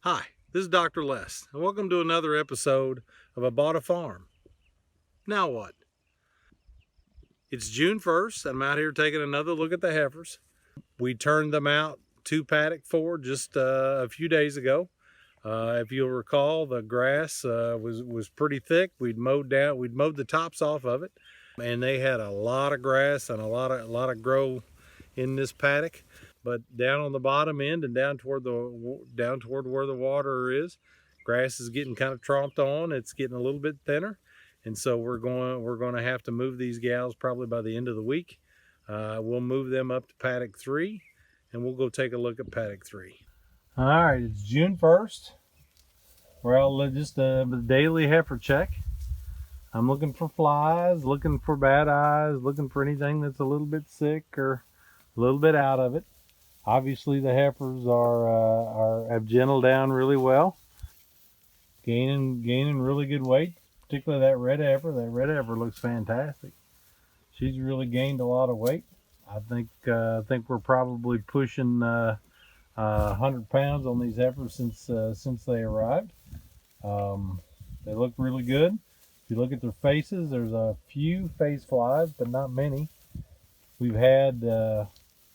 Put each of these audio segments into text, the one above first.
Hi, this is Dr. Les, and welcome to another episode of I Bought a Farm. Now what? It's June 1st, and I'm out here taking another look at the heifers. We turned them out to paddock 4 just a few days ago. If you'll recall, the grass was pretty thick. We'd mowed the tops off of it, and they had a lot of grass and a lot of grow in this paddock. But down on the bottom end and down toward where the water is, grass is getting kind of tromped on. It's getting a little bit thinner, and so we're going to have to move these gals probably by the end of the week. We'll move them up to paddock 3, and we'll go take a look at paddock 3. All right, it's June 1st. We're out just a daily heifer check. I'm looking for flies, looking for bad eyes, looking for anything that's a little bit sick or a little bit out of it. Obviously, the heifers have gentled down really well, gaining really good weight. Particularly that red heifer. That red heifer looks fantastic. She's really gained a lot of weight. I think we're probably pushing 100 pounds on these heifers since they arrived. They look really good. If you look at their faces, there's a few face flies, but not many. We've had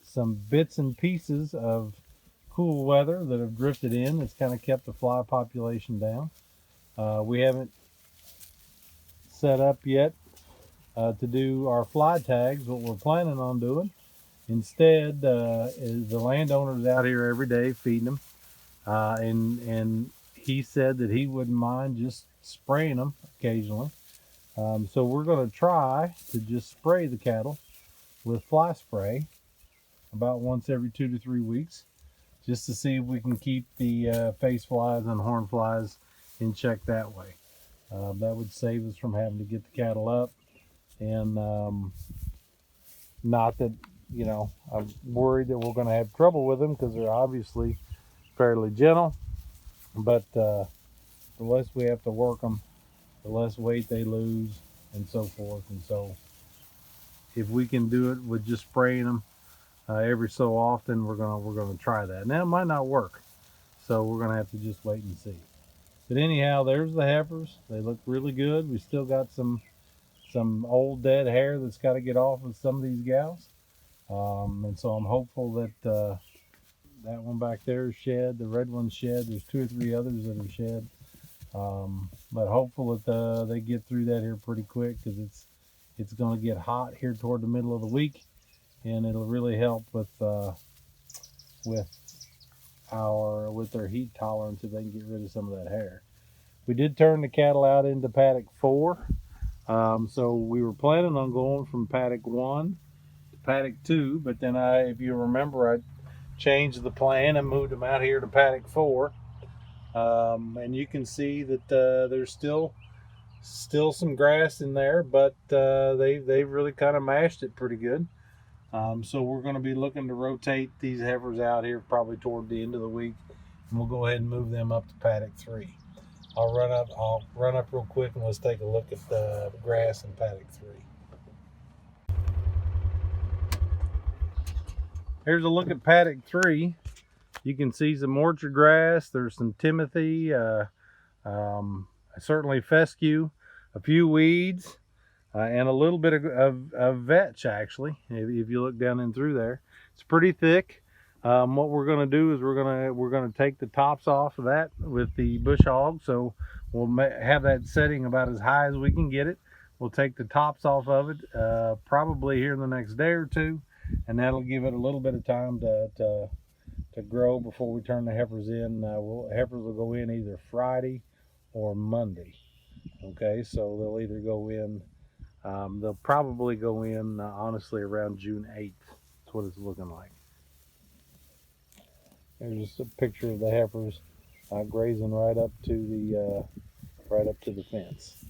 some bits and pieces of cool weather that have drifted in. It's kind of kept the fly population down. We haven't set up yet to do our fly tags. What we're planning on doing instead is the landowner's out here every day feeding them, and he said that he wouldn't mind just spraying them occasionally. So we're going to try to just spray the cattle with fly spray about once every 2 to 3 weeks, just to see if we can keep the face flies and horn flies in check that way. That would save us from having to get the cattle up, and not that, I'm worried that we're going to have trouble with them because they're obviously fairly gentle, but the less we have to work them, the less weight they lose, and so forth. And so if we can do it with just spraying them every so often, we're gonna try that. Now it might not work, so we're gonna have to just wait and see. But anyhow, there's the heifers. They look really good. We still got some old dead hair that's got to get off of some of these gals, and so I'm hopeful that that one back there is shed. The red one's shed. There's 2 or 3 others that are shed. But hopeful that they get through that here pretty quick, because it's going to get hot here toward the middle of the week, and it'll really help with their heat tolerance if they can get rid of some of that hair. We did turn the cattle out into paddock 4, so we were planning on going from paddock 1 to paddock 2, but then if you remember, I changed the plan and moved them out here to paddock 4. And you can see that there's still some grass in there, but they've really kind of mashed it pretty good. So we're going to be looking to rotate these heifers out here probably toward the end of the week, and we'll go ahead and move them up to paddock 3. I'll run up real quick, and let's take a look at the grass in paddock 3. Here's a look at paddock 3. You can see some orchard grass. There's some timothy, certainly fescue, a few weeds, and a little bit of vetch, actually. If you look down in through there, it's pretty thick. What we're going to do is we're going to take the tops off of that with the bush hog. So we'll have that setting about as high as we can get it. We'll take the tops off of it probably here in the next day or two, and that'll give it a little bit of time to grow before we turn the heifers in. Heifers will go in either Friday or Monday. Okay, so they'll either go in, they'll probably go in honestly around June 8th. That's what it's looking like. There's just a picture of the heifers grazing right up to the fence.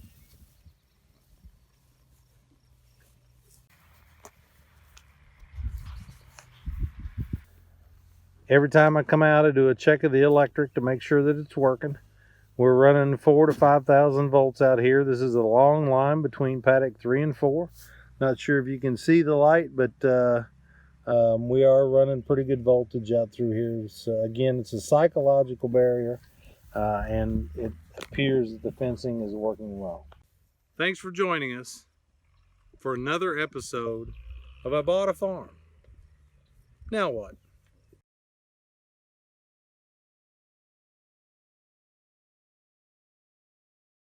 Every time I come out, I do a check of the electric to make sure that it's working. We're running 4,000 to 5,000 volts out here. This is a long line between paddock 3 and 4. Not sure if you can see the light, but We are running pretty good voltage out through here. So again, it's a psychological barrier, and it appears that the fencing is working well. Thanks for joining us for another episode of I Bought a Farm. Now what?